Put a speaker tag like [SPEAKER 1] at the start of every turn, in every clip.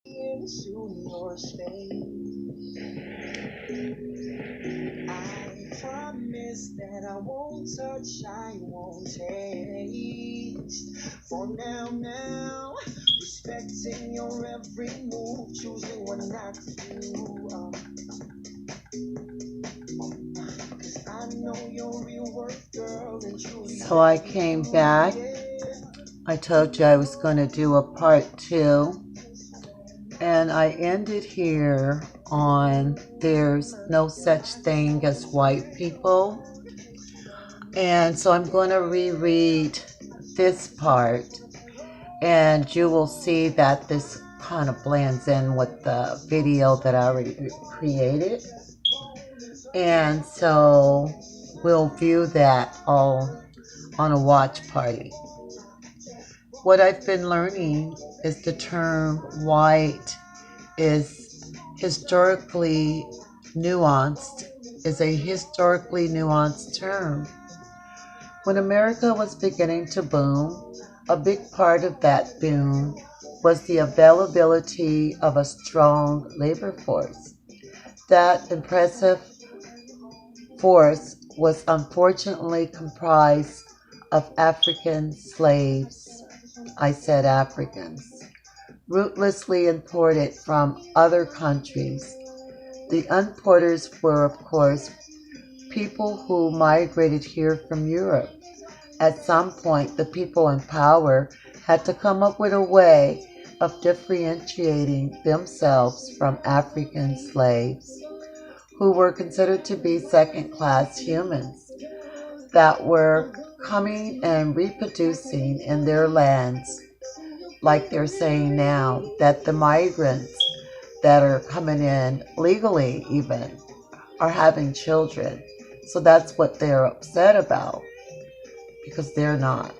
[SPEAKER 1] into your space. I promise that I won't touch, I won't taste. For now, respecting your every move, choosing what not to do. 'Cause I know your real worth, girl, and truly. So I came back. I told you I was going to do a part 2. And I ended here on there's no such thing as white people. And so I'm going to reread this part, and you will see that this kind of blends in with the video that I already created. And so we'll view that all on a watch party. What I've been learning is the term white is historically nuanced, is a historically nuanced term. When America was beginning to boom, a big part of that boom was the availability of a strong labor force. That impressive force was unfortunately comprised of African slaves. I said Africans, ruthlessly imported from other countries. The importers were, of course, people who migrated here from Europe. At some point, the people in power had to come up with a way of differentiating themselves from African slaves, who were considered to be second-class humans that were coming and reproducing in their lands, like they're saying now, that the migrants that are coming in legally even are having children. So that's what they're upset about, because they're not.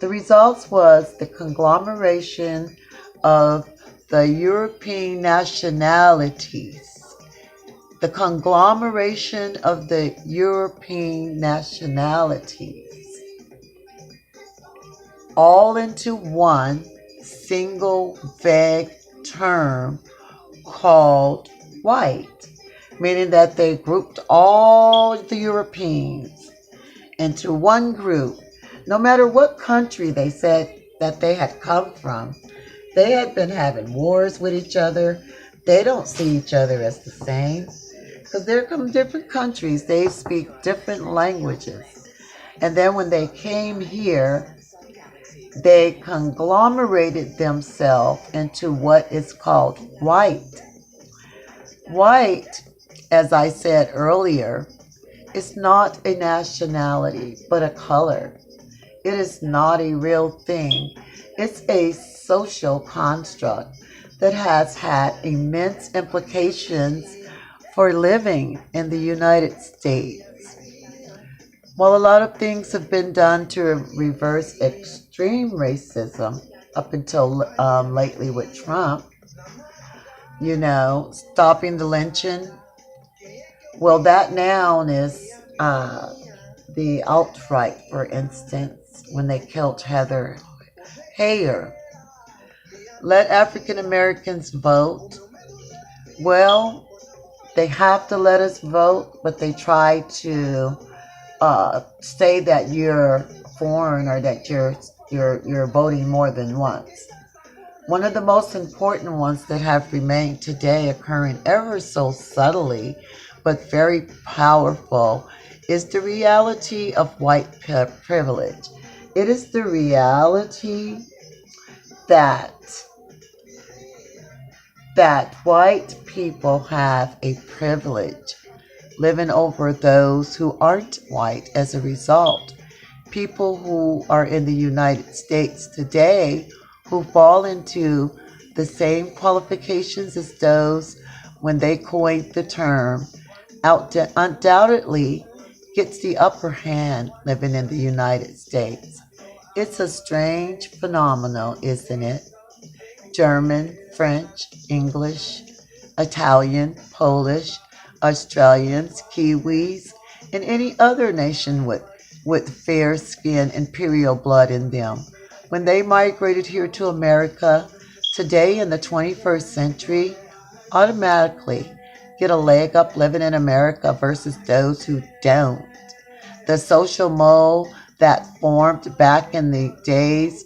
[SPEAKER 1] The results was the conglomeration of the European nationalities. The conglomeration of the European nationalities all into one single vague term called white, meaning that they grouped all the Europeans into one group. No matter what country they said that they had come from, they had been having wars with each other. They don't see each other as the same because they're from different countries. They speak different languages. And then when they came here, they conglomerated themselves into what is called white. White, as I said earlier, is not a nationality, but a color. It is not a real thing. It's a social construct that has had immense implications for living in the United States. While a lot of things have been done to reverse extreme racism up until lately with Trump, stopping the lynching, well, that now is the alt-right, for instance, when they killed Heather Heyer. Let African Americans vote. Well, they have to let us vote, but they try to say that you're foreign or that you're voting more than once. One of the most important ones that have remained today, occurring ever so subtly but very powerful, is the reality of white privilege. It is the reality that white people have a privilege living over those who aren't white as a result. People who are in the United States today who fall into the same qualifications as those when they coined the term undoubtedly gets the upper hand living in the United States. It's a strange phenomenon, isn't it? German, French, English, Italian, Polish, Australians, Kiwis, and any other nation with fair skin, imperial blood in them. When they migrated here to America, today in the 21st century automatically get a leg up living in America versus those who don't. The social mold that formed back in the days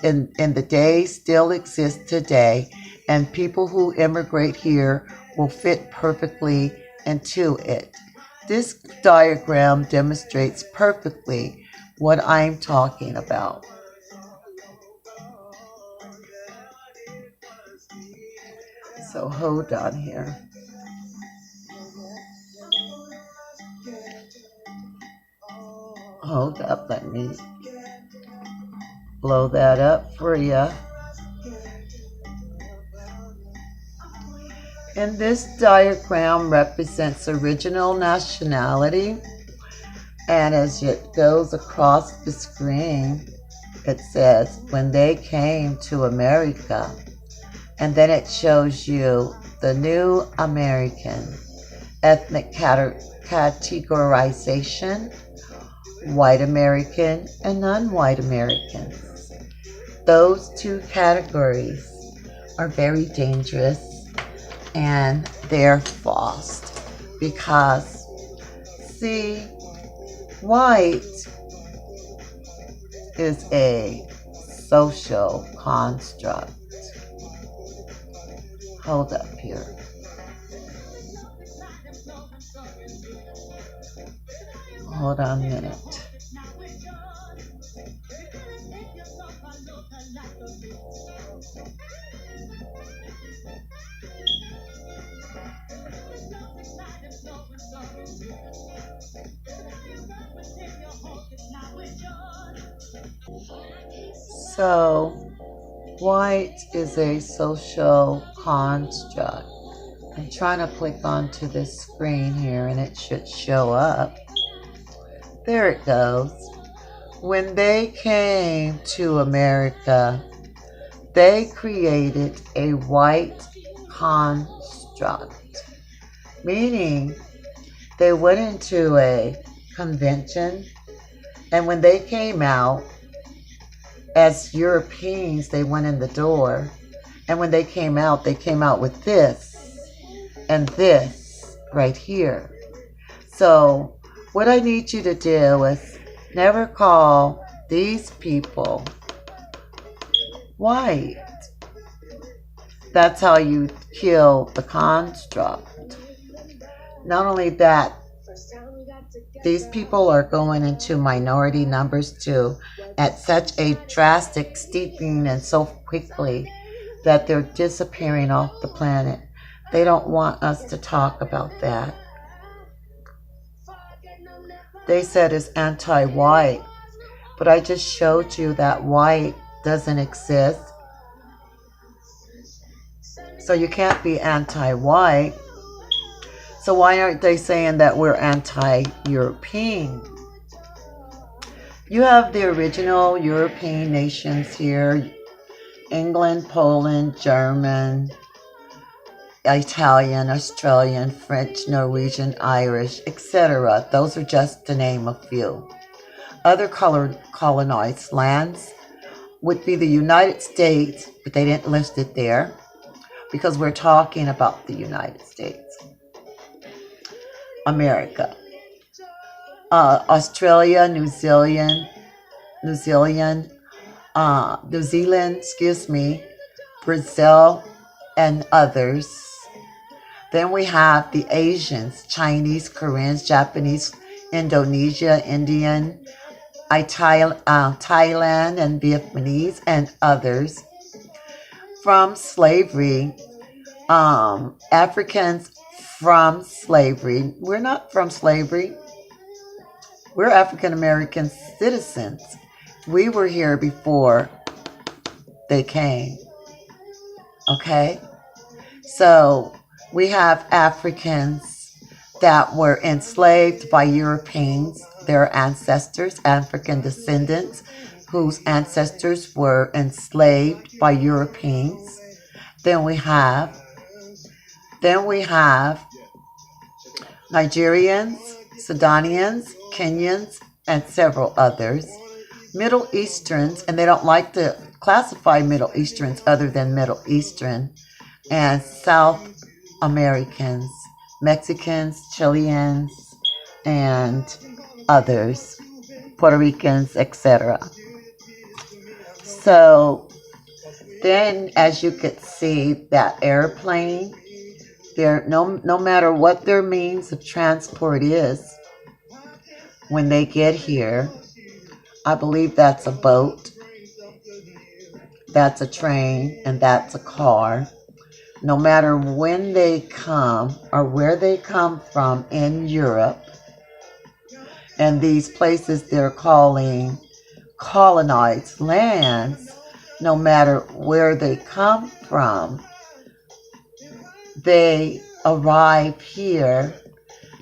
[SPEAKER 1] in the days still exists today, and people who immigrate here will fit perfectly into it. This diagram demonstrates perfectly what I'm talking about. So hold on here. Hold up, let me blow that up for you. And this diagram represents original nationality. And as it goes across the screen, it says, when they came to America. And then it shows you the new American ethnic categorization, white American and non-white Americans. Those two categories are very dangerous and they're false because, see, white is a social construct. Hold up here. Hold on a minute. So, white is a social construct. I'm trying to click onto this screen here and it should show up. There it goes. When they came to America, they created a white construct, meaning they went into a convention, and when they came out, as Europeans, they went in the door, and when they came out with this and this right here. So what I need you to do is never call these people white. That's how you kill the construct. Not only that, these people are going into minority numbers too at such a drastic steeping and so quickly that they're disappearing off the planet. They don't want us to talk about that. They said it's anti-white, but I just showed you that white doesn't exist. So you can't be anti-white. So why aren't they saying that we're anti-European? You have the original European nations here: England, Poland, German, Italian, Australian, French, Norwegian, Irish, etc. Those are just to name a few. Other colonized lands would be the United States, but they didn't list it there because we're talking about the United States. America, Australia, New Zealand, Brazil, and others. Then we have the Asians: Chinese, Koreans, Japanese, Indonesia, Indian, Thailand, and Vietnamese, and others. From slavery, Africans from slavery. We're not from slavery. We're African American citizens. We were here before they came. Okay? So we have Africans that were enslaved by Europeans, their ancestors, African descendants, whose ancestors were enslaved by Europeans. Then we have Nigerians, Sudanians, Kenyans, and several others. Middle Easterns, and they don't like to classify Middle Easterns other than Middle Eastern and South Americans, Mexicans, Chileans, and others, Puerto Ricans, etc. So then, as you could see, that airplane, no matter what their means of transport is, when they get here, I believe that's a boat, that's a train, and that's a car. No matter when they come or where they come from in Europe, and these places they're calling colonized lands, no matter where they come from, they arrive here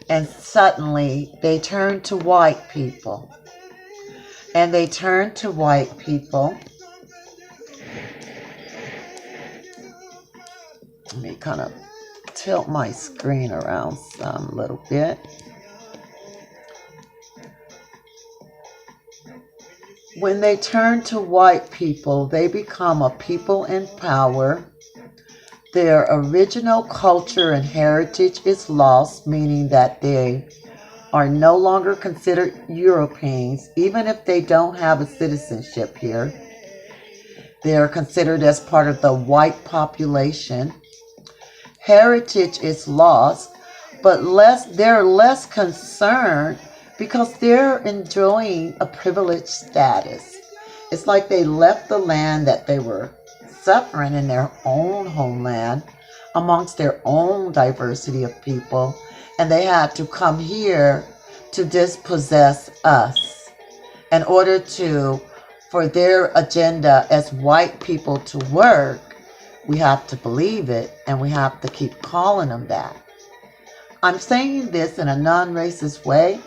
[SPEAKER 1] and suddenly they turn to white people. And they turn to white people. Let me kind of tilt my screen around some a little bit. When they turn to white people, they become a people in power. Their original culture and heritage is lost, meaning that they are no longer considered Europeans, even if they don't have a citizenship here. They are considered as part of the white population. Heritage is lost, but they're less concerned because they're enjoying a privileged status. It's like they left the land that they were suffering in their own homeland amongst their own diversity of people, and they had to come here to dispossess us in order for their agenda as white people to work. We have to believe it, and we have to keep calling them that. I'm saying this in a non-racist way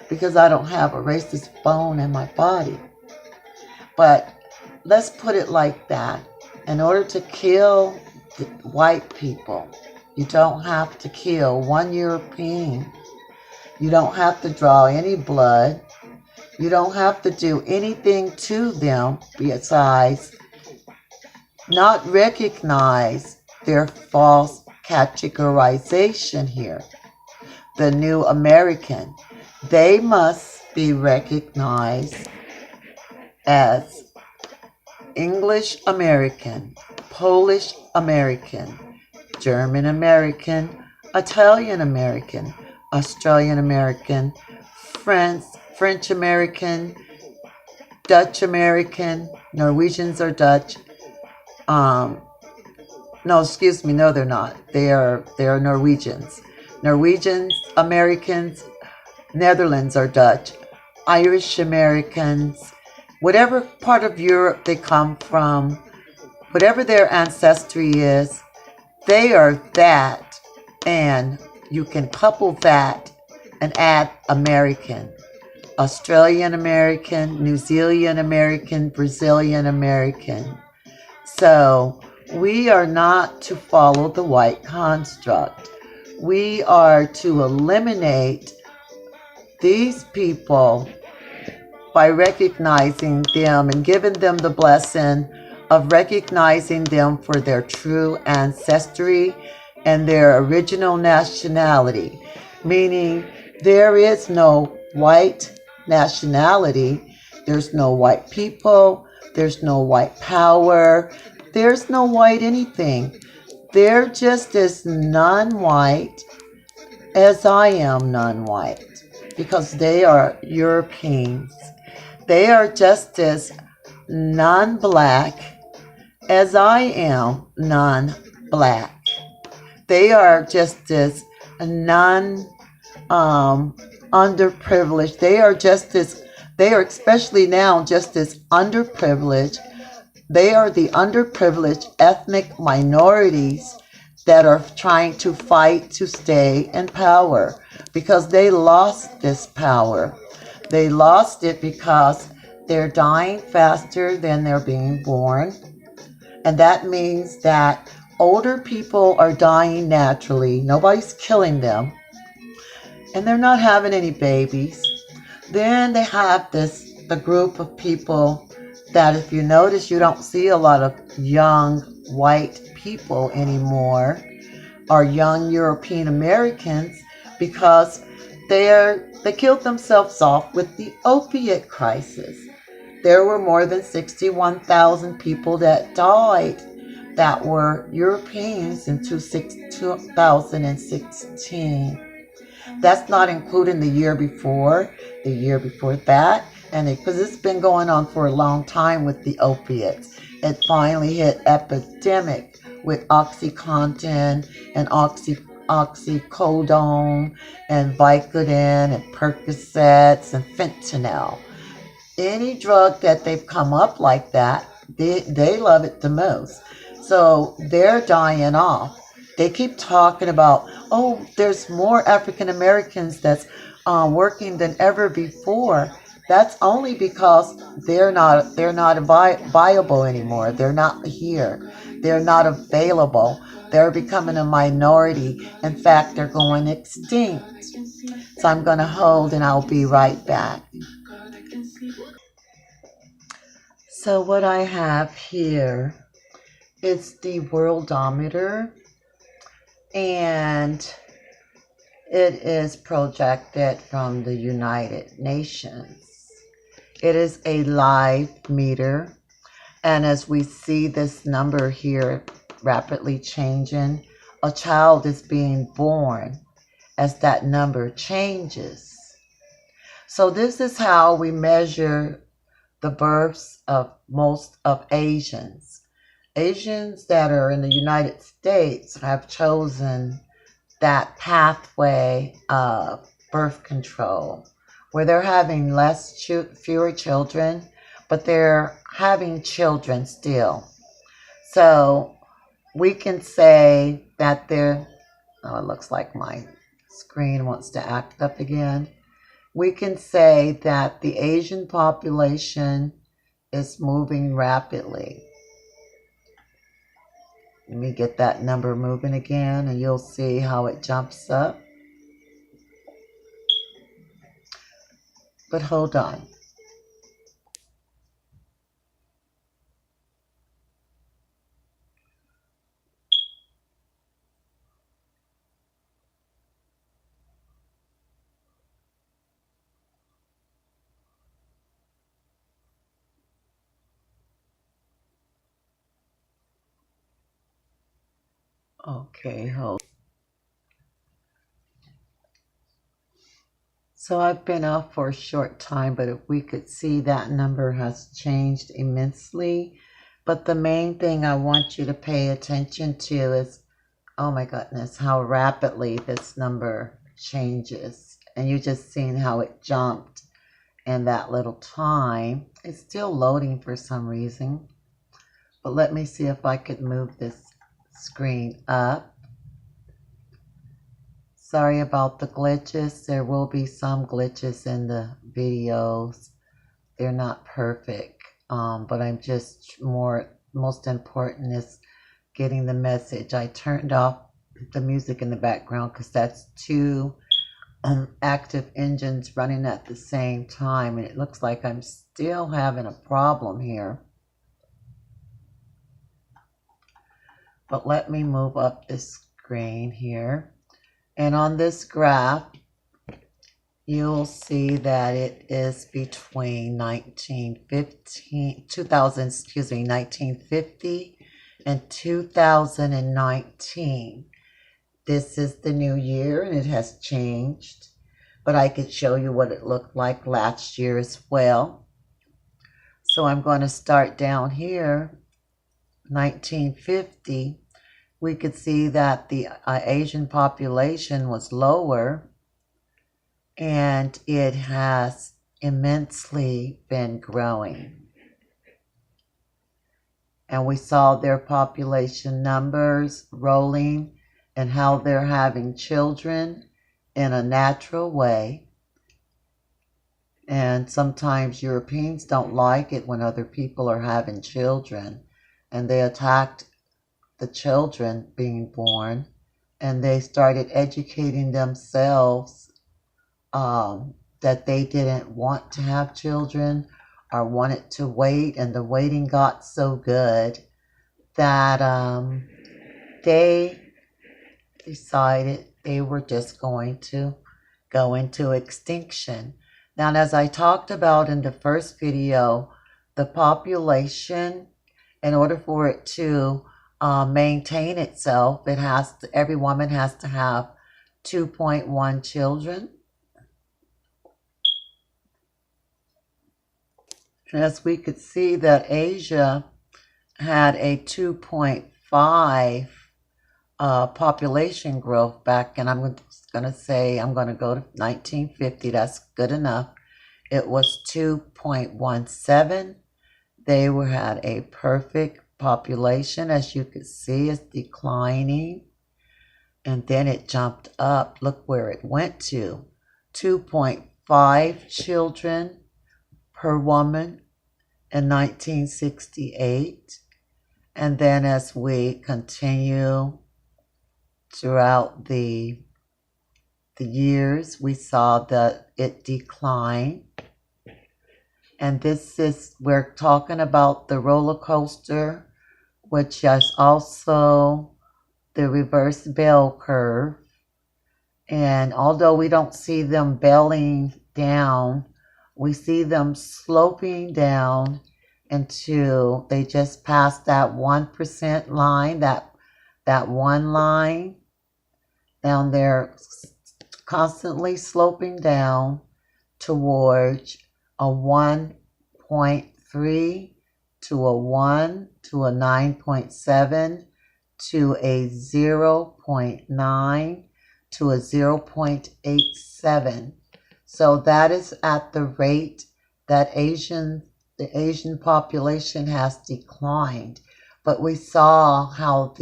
[SPEAKER 1] because I don't have a racist bone in my body. But let's put it like that. In order to kill the white people, you don't have to kill one European. You don't have to draw any blood. You don't have to do anything to them besides not recognize their false categorization here. The new American. They must be recognized as English American, Polish American, German American, Italian American, Australian American, French American, Dutch American, Norwegians are Dutch. No, they're not. They are Norwegians. Norwegians, Americans, Netherlands are Dutch, Irish Americans, whatever part of Europe they come from, whatever their ancestry is, they are that, and you can couple that and add American, Australian American, New Zealand American, Brazilian American. So we are not to follow the white construct. We are to eliminate these people by recognizing them and giving them the blessing of recognizing them for their true ancestry and their original nationality, meaning there is no white nationality, there's no white people, there's no white power, there's no white anything. They're just as non-white as I am non-white because they are Europeans. They are just as non-black as I am non-black. They are just as underprivileged. They are especially now just as underprivileged. They are the underprivileged ethnic minorities that are trying to fight to stay in power because they lost this power. They lost it because they're dying faster than they're being born. And that means that older people are dying naturally. Nobody's killing them. And they're not having any babies. Then they have the group of people that if you notice, you don't see a lot of young white people anymore, or young European Americans, because they killed themselves off with the opiate crisis. There were more than 61,000 people that died that were Europeans in 2016. That's not including the year before that, and because it's been going on for a long time with the opiates. It finally hit epidemic with OxyContin and oxycodone and Vicodin and Percocets and fentanyl. Any drug that they've come up like that, they love it the most. So they're dying off. They keep talking about, oh, there's more African Americans that's working than ever before. That's only because they're not viable anymore. They're not here. They're not available. They're becoming a minority. In fact, they're going extinct. So I'm going to hold and I'll be right back. So what I have here is the Worldometer, and it is projected from the United Nations. It is a live meter, and as we see this number here rapidly changing, a child is being born as that number changes. So this is how we measure the births of most of Asians. Asians that are in the United States have chosen that pathway of birth control, where they're having fewer children, but they're having children still. So we can say that it looks like my screen wants to act up again. We can say that the Asian population is moving rapidly. Let me get that number moving again, and you'll see how it jumps up. But hold on. Okay, hold. So I've been off for a short time, but if we could see, that number has changed immensely. But the main thing I want you to pay attention to is, oh my goodness, how rapidly this number changes. And you just seen how it jumped in that little time. It's still loading for some reason. But let me see if I could move this screen up. Sorry about the glitches. There will be some glitches in the videos. They're not perfect, but I'm just most important is getting the message. I turned off the music in the background because that's two active engines running at the same time, and it looks like I'm still having a problem here. But let me move up this screen here. And on this graph, you'll see that it is between 1950 and 2019. This is the new year, and it has changed. But I could show you what it looked like last year as well. So I'm going to start down here, 1950. We could see that the Asian population was lower, and it has immensely been growing. And we saw their population numbers rolling and how they're having children in a natural way. And sometimes Europeans don't like it when other people are having children, and they attacked the children being born, and they started educating themselves that they didn't want to have children, or wanted to wait, and the waiting got so good that they decided they were just going to go into extinction. Now, as I talked about in the first video, the population, in order for it to maintain itself, every woman has to have 2.1 children. As we could see that Asia had a 2.5 population growth back, and I'm going to go to 1950. That's good enough. It was 2.17. They had a perfect population. As you can see, it's declining. And then it jumped up. Look where it went to. 2.5 children per woman in 1968. And then as we continue throughout the years, we saw that it declined. And we're talking about the roller coaster, which is also the reverse bell curve. And although we don't see them belling down, we see them sloping down until they just pass that 1% line, that one line down there, constantly sloping down towards a 1.3 to a 1 to a 9.7 to a 0.9 to a 0.87. So that is at the rate that the Asian population has declined. But we saw how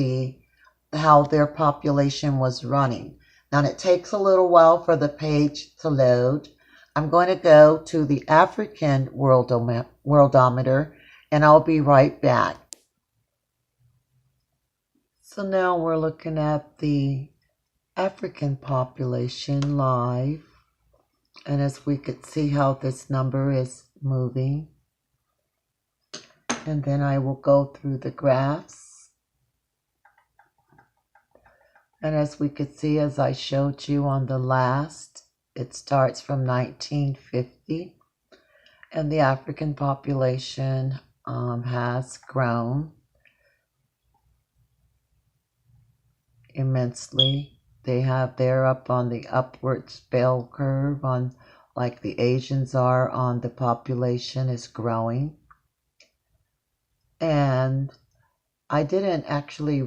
[SPEAKER 1] their population was running. Now it takes a little while for the page to load. I'm going to go to the African worldometer, and I'll be right back. So now we're looking at the African population live, and as we could see how this number is moving, and then I will go through the graphs. And as we could see, as I showed you on the last, it starts from 1950, and the African population has grown immensely. They're up on the upwards bell curve, on like the Asians are on the population is growing. And I didn't actually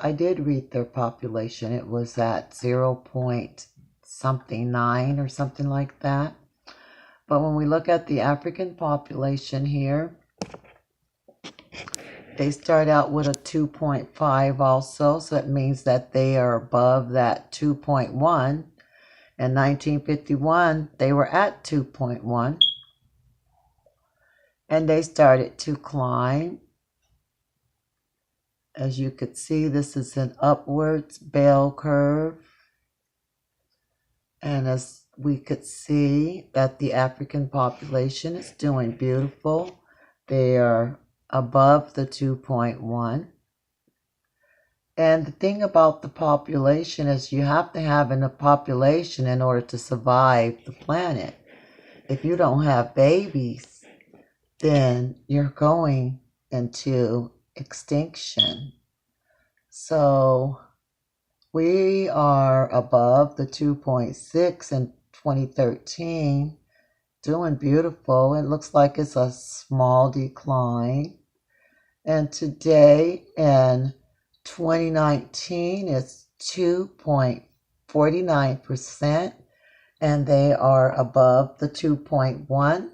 [SPEAKER 1] I did read their population. It was at 0.9 or something like that. But when we look at the African population here, they start out with a 2.5 also, so it means that they are above that 2.1. In 1951, they were at 2.1, and they started to climb. As you could see, this is an upwards bell curve. And as we could see that the African population is doing beautiful. They are above the 2.1. And the thing about the population is you have to have a population in order to survive the planet. If you don't have babies, then you're going into extinction. So we are above the 2.6 in 2013, doing beautiful. It looks like it's a small decline. And today in 2019, it's 2.49%, and they are above the 2.1.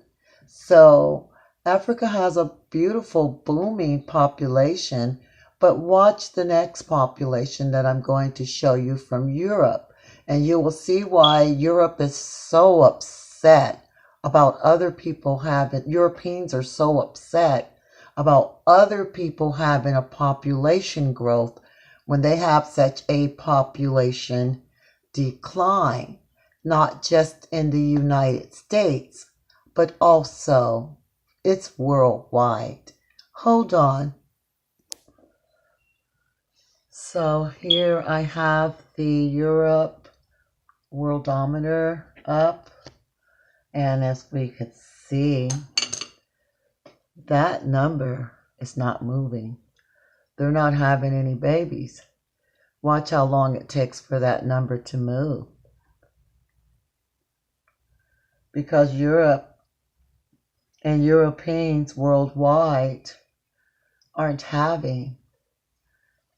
[SPEAKER 1] So Africa has a beautiful booming population, but watch the next population that I'm going to show you from Europe, and you will see why Europe is so upset about other people Europeans are so upset about other people having a population growth when they have such a population decline, not just in the United States, but also It's worldwide. Hold on. So here I have the Europe Worldometer up. And as we could see, that number is not moving. They're not having any babies. Watch how long it takes for that number to move. Because Europe and Europeans worldwide aren't having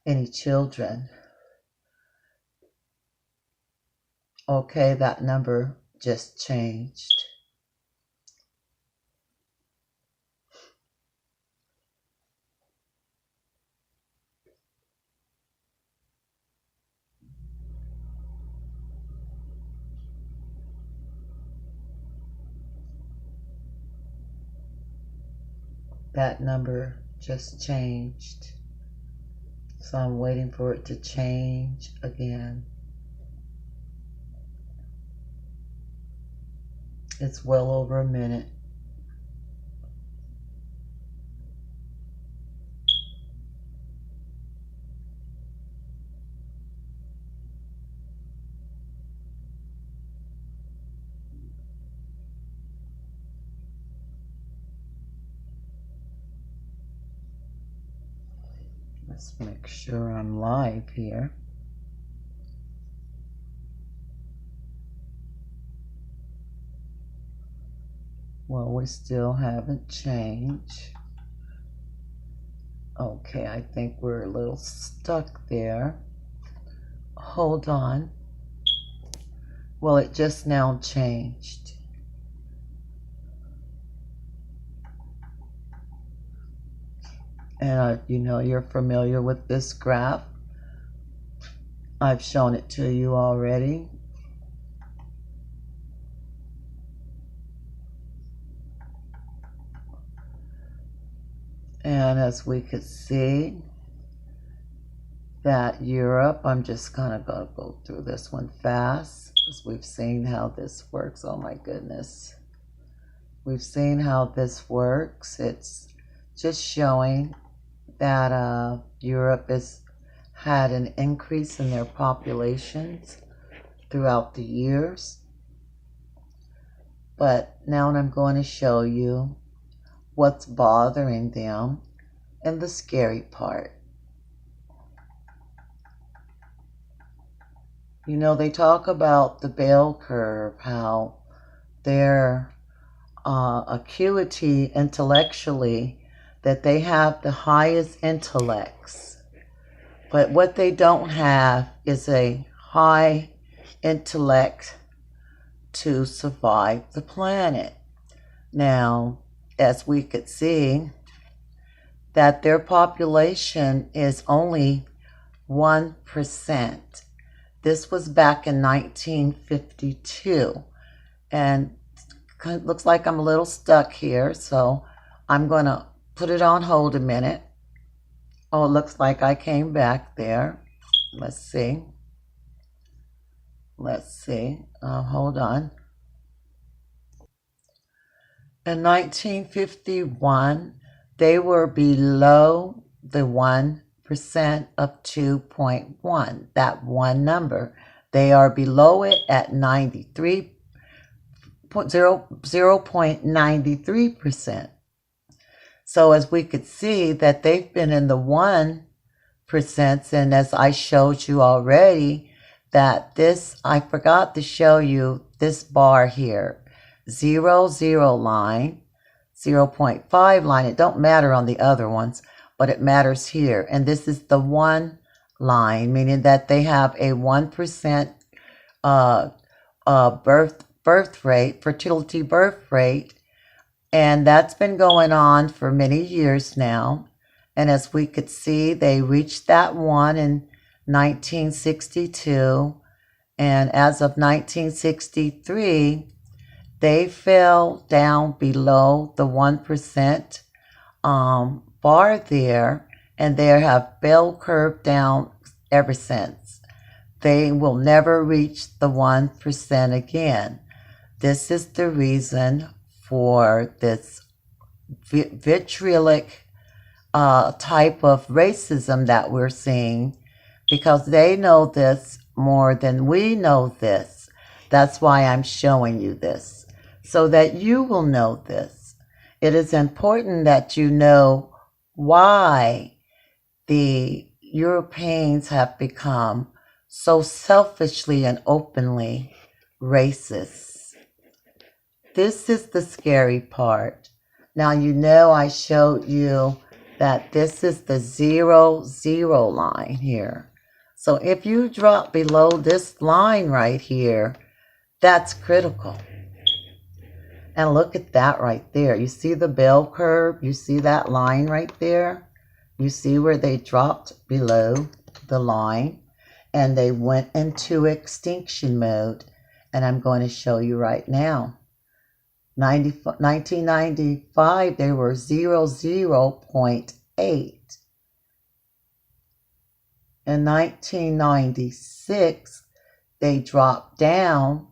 [SPEAKER 1] any children. Okay, that number just changed. That number just changed. So I'm waiting for it to change again. It's well over a minute. Let's make sure I'm live here. Well, we still haven't changed. Okay, I think we're a little stuck there. Hold on. Well, it just now changed. And you know, you're familiar with this graph. I've shown it to you already. And as we could see, that Europe, I'm just kind of going to go through this one fast, because we've seen how this works. Oh my goodness. We've seen how this works. It's just showing that Europe has had an increase in their populations throughout the years. But now I'm going to show you what's bothering them and the scary part. You know, they talk about the bell curve, how their acuity intellectually, that they have the highest intellects. But what they don't have is a high intellect to survive the planet. Now, as we could see, that their population is only 1%. This was back in 1952. And it looks like I'm a little stuck here, so I'm going to put it on hold a minute. Oh, it looks like I came back there. Let's see. Hold on. In 1951, they were below the 1% of 2.1, that one number. They are below it at 0.93%. So as we could see that they've been in the 1%, and as I showed you already, that this, I forgot to show you this bar here, 0, 0 line, 0.5 line. It don't matter on the other ones, but it matters here. And this is the 1 line, meaning that they have a 1% birth rate, fertility birth rate. And that's been going on for many years now. And as we could see, they reached that 1 in 1962. And as of 1963, they fell down below the 1% bar there. And they have bell curve down ever since. They will never reach the 1% again. This is the reason for this vitriolic type of racism that we're seeing, because they know this more than we know this. That's why I'm showing you this, so that you will know this. It is important that you know why the Europeans have become so selfishly and openly racist. This is the scary part. Now, you know I showed you that this is the 0, 0 line here. So if you drop below this line right here, that's critical. And look at that right there. You see the bell curve? You see that line right there? You see where they dropped below the line and they went into extinction mode. And I'm going to show you right now. 1995, they were 0.8. In 1996, they dropped down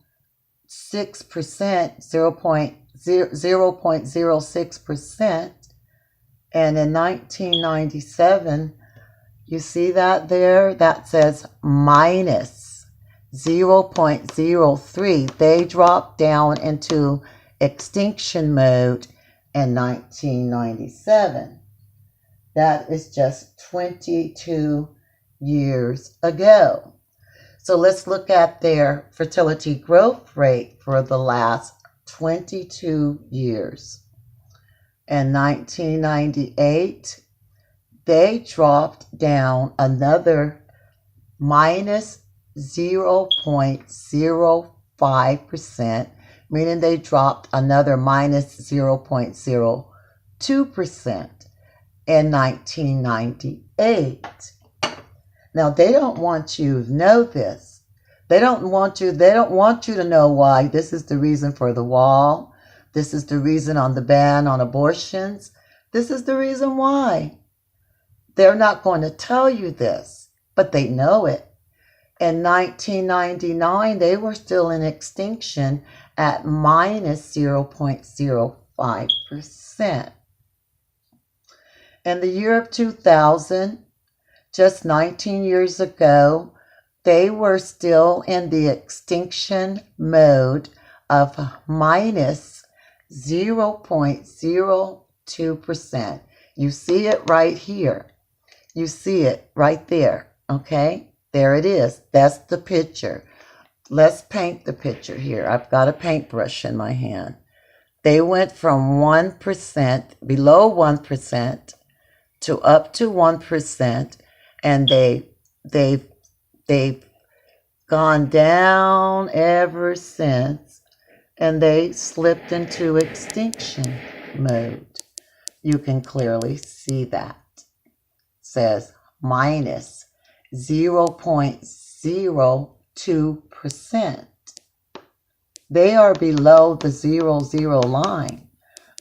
[SPEAKER 1] 6%, 0.06%. And in 1997, you see that there? That says minus 0.03. They dropped down into extinction mode in 1997. That is just 22 years ago. So let's look at their fertility growth rate for the last 22 years. In 1998, they dropped down another minus 0.05%, meaning they dropped another minus 0.02% in 1998. Now, they don't want you to know this. They don't want you to know why. This is the reason for the wall. This is the reason on the ban on abortions. This is the reason why. They're not going to tell you this, but they know it. In 1999, they were still in extinction at minus 0.05%. In the year of 2000, just 19 years ago, they were still in the extinction mode of minus 0.02%. You see it right here. You see it right there, okay? There it is. That's the picture. Let's paint the picture here. I've got a paintbrush in my hand. They went from 1%, below 1%, to up to 1%, and they've gone down ever since, and they slipped into extinction mode. You can clearly see that. It says minus 0.02%. They are below the 0, 0 line.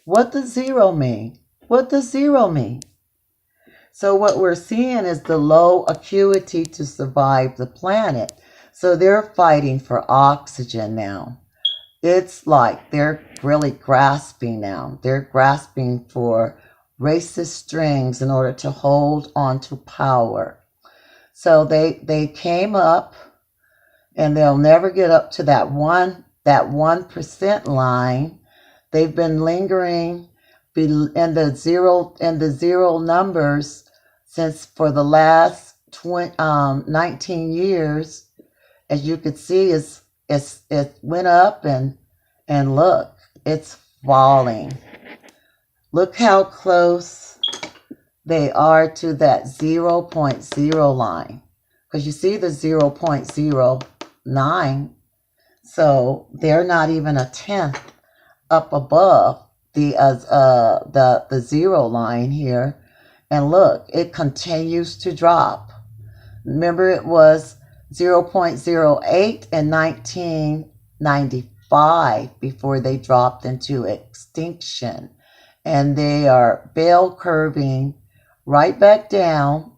[SPEAKER 1] What does 0 mean? What does 0 mean? So what we're seeing is the low acuity to survive the planet. So they're fighting for oxygen now. It's like they're really grasping now. They're grasping for racist strings in order to hold on to power. So they came up, and they'll never get up to that 1% line. They've been lingering in the zero numbers since for the last 19 years. As you could see, it went up and look, it's falling. Look how close they are to that 0.0 line, because you see the 0.09. So they're not even a tenth up above the 0 line here. And look, it continues to drop. Remember, it was 0.08 in 1995 before they dropped into extinction. And they are bell curving right back down.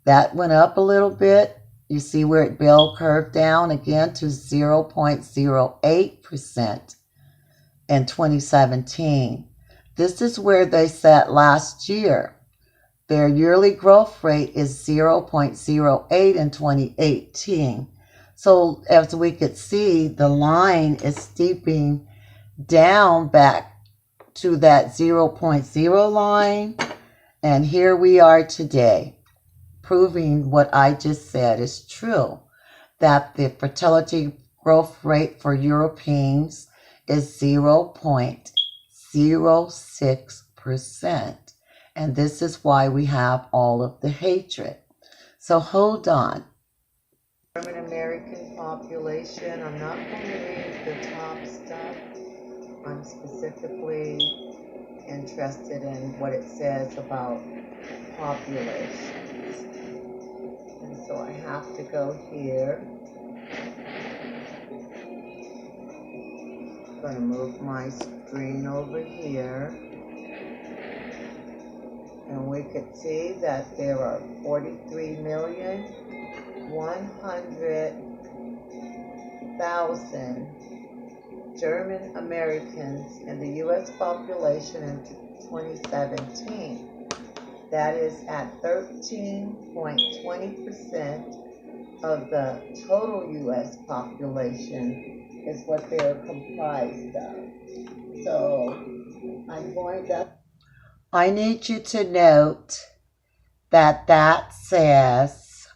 [SPEAKER 1] That went up a little bit. You see where it bell curved down again to 0.08% in 2017. This is where they sat last year. Their yearly growth rate is 0.08 in 2018. So as we could see, the line is steeping down back to that 0.0 line. And here we are today, proving what I just said is true, that the fertility growth rate for Europeans is 0.06%. And this is why we have all of the hatred. So hold on. German American population, I'm not going to read the top stuff. I'm specifically interested in what it says about populations. And so I have to go here. I'm going to move my screen over here. And we could see that there are 43,100,000 German Americans in the U.S. population in 2017. That is at 13.20% of the total U.S. population is what they're comprised of. So I need you to note that that says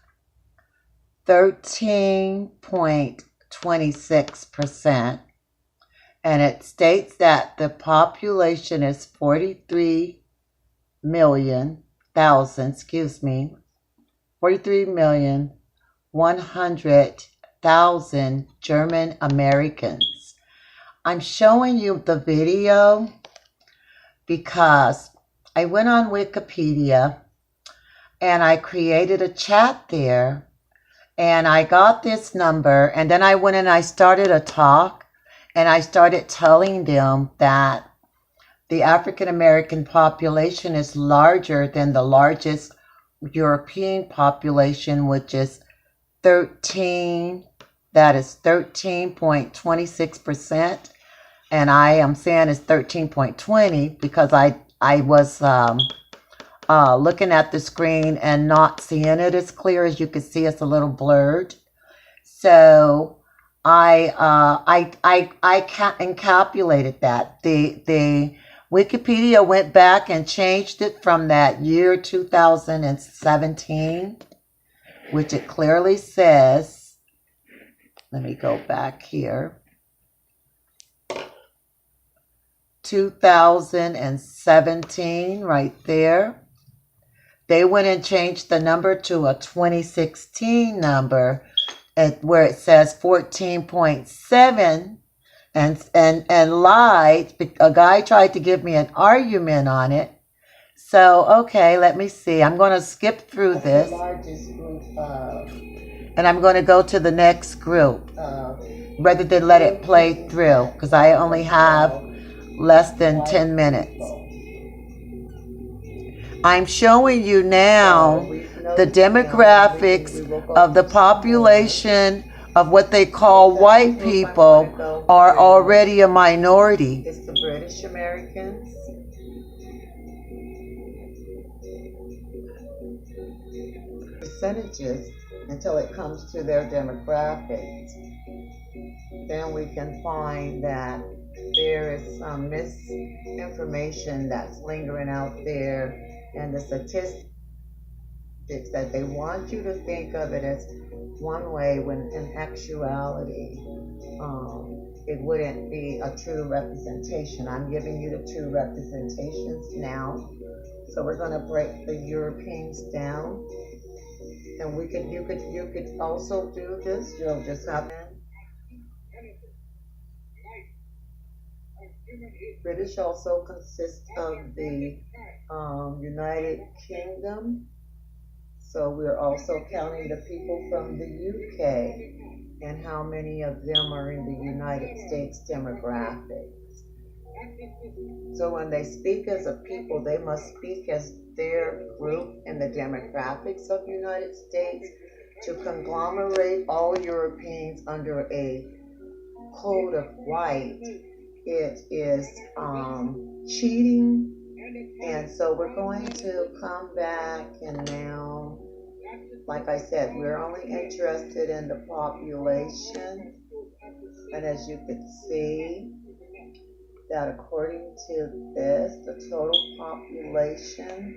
[SPEAKER 1] 13.26%, and it states that the population is 43,100,000 German Americans. I'm showing you the video because I went on Wikipedia and I created a chat there, and I got this number, and then I went and I started a talk, and I started telling them that the African American population is larger than the largest European population, which is 13.26%. And I am saying it's 13.20 because I was looking at the screen and not seeing it as clear. As you can see, it's a little blurred. So I encapsulated that. The Wikipedia went back and changed it from that year 2017, which it clearly says. Let me go back here. 2017 right there. They went and changed the number to a 2016 number where it says 14.7 and lied. A guy tried to give me an argument on it. So, okay, let me see. I'm going to skip through this. And I'm going to go to the next group rather than let it play through because I only have less than 10 minutes. I'm showing you now the demographics of the population of what they call white people are already a minority. It's the British Americans. Percentages until it comes to their demographics. Then we can find that there is some misinformation that's lingering out there, and the statistics that they want you to think of it as one way when in actuality it wouldn't be a true representation. I'm giving you the two representations now. So we're going to break the Europeans down, and you could also do this. You'll just have British also consists of the United Kingdom. So we're also counting the people from the UK and how many of them are in the United States demographics. So when they speak as a people, they must speak as their group in the demographics of the United States to conglomerate all Europeans under a code of white it is cheating. And so we're going to come back, and now, like I said, we're only interested in the population. And as you can see, that according to this, the total population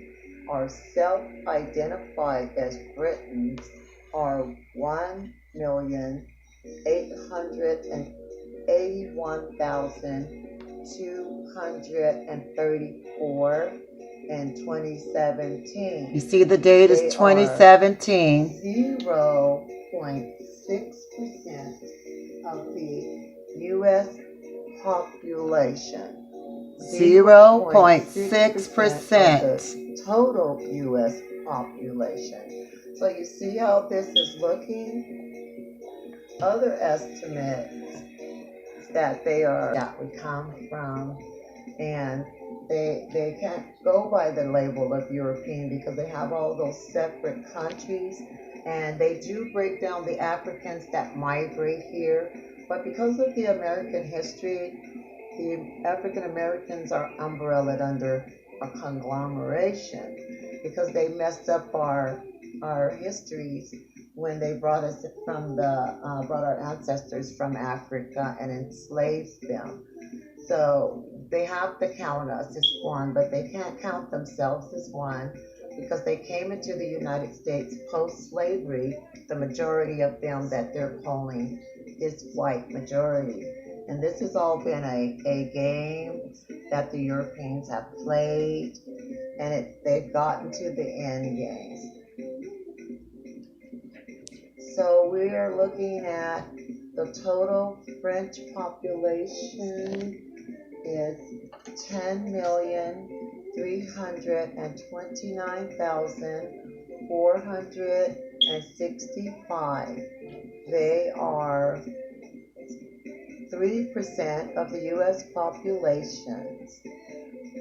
[SPEAKER 1] are self-identified as Britons are 1,881,234 in 2017. You see the date is 2017. 0.6% of the U.S. population. 0.6% of the total U.S. population. So you see how this is looking? Other estimates that we come from, and they can't go by the label of European because they have all those separate countries, and they do break down the Africans that migrate here. But because of the American history, the African Americans are umbrellaed under a conglomeration because they messed up our histories when they brought us brought our ancestors from Africa and enslaved them. So they have to count us as one, but they can't count themselves as one because they came into the United States post-slavery. The majority of them that they're polling is white majority. And this has all been a game that the Europeans have played, and they've gotten to the end game. So we are looking at the total French population is 10,329,465. They are 3% of the U.S. population.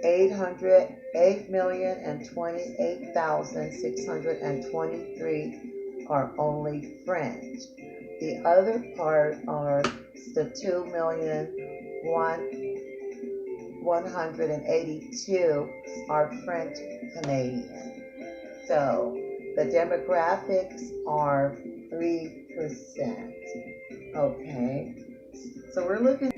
[SPEAKER 1] 8,028,623 are only French. The other part are the 2,182,000 are French Canadian. So the demographics are 3%. Okay. So we're looking.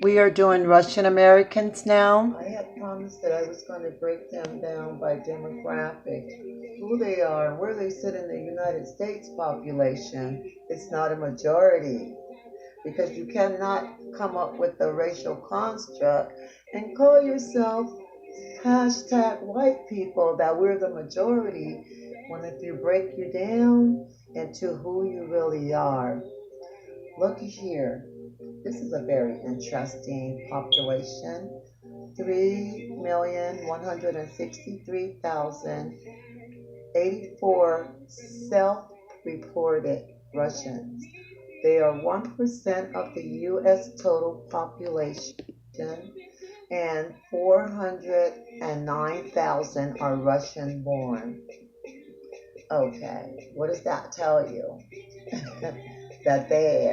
[SPEAKER 1] We are doing Russian Americans now. I had promised that I was going to break them down by demographic, who they are, where they sit in the United States population. It's not a majority, because you cannot come up with a racial construct and call yourself hashtag white people that we're the majority, when if you break you down into who you really are. Look here. This is a very interesting population. 3,163,084 self-reported Russians. They are 1% of the U.S. total population, and 409,000 are Russian born. Okay, what does that tell you? That they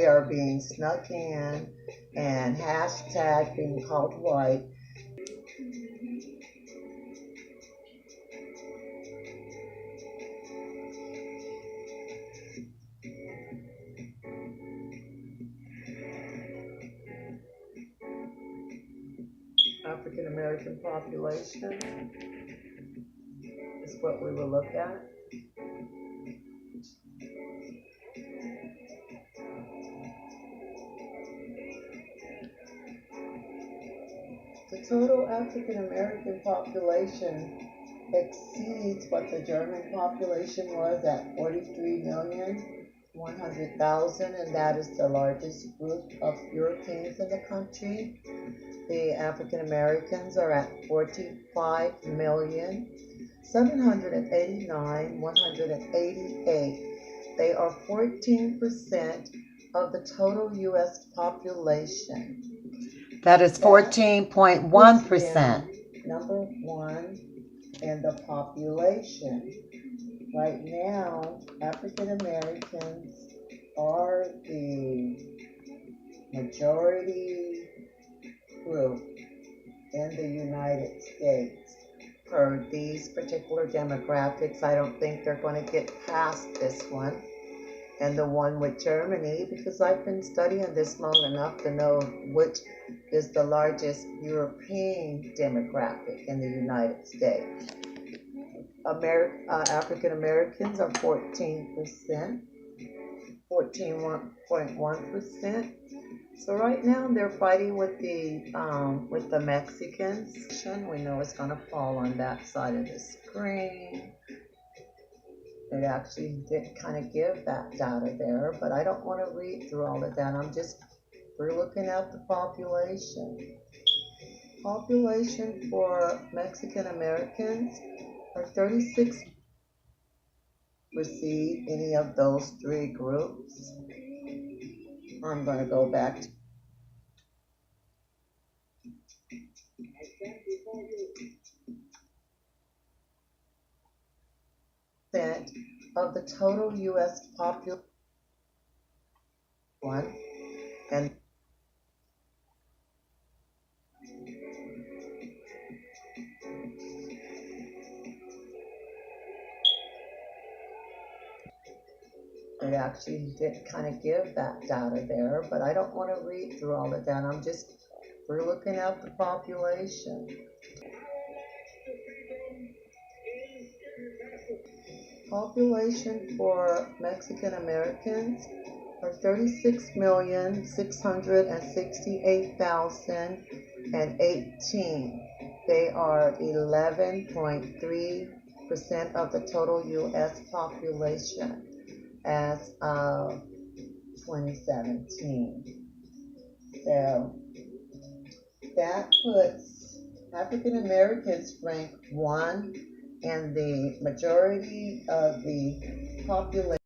[SPEAKER 1] are being snuck in and hashtag being called white. African American population is what we will look at. The total African American population exceeds what the German population was at 43,100,000, and that is the largest group of Europeans in the country. The African Americans are at 45,789,188. They are 14% of the total U.S. population. That is 14.1%. Number one in the population. Right now, African Americans are the majority group in the United States. For these particular demographics, I don't think they're going to get past this one and the one with Germany, because I've been studying this long enough to know which is the largest European demographic in the United States. African Americans are 14%, 14.1%. So right now they're fighting with the Mexicans. We know it's going to fall on that side of the screen. It actually did kind of give that data there, but I don't want to read through all of that. We're looking at the population. Population for Mexican Americans are 36. Receive any of those three groups. I'm going to go back to of the total U.S. population, and it actually did kind of give that data there, but I don't want to read through all of that. We're looking at the population. Population for Mexican Americans are 36,668,018. They are 11.3% of the total U.S. population as of 2017. So that puts African Americans rank 1 and the majority of the population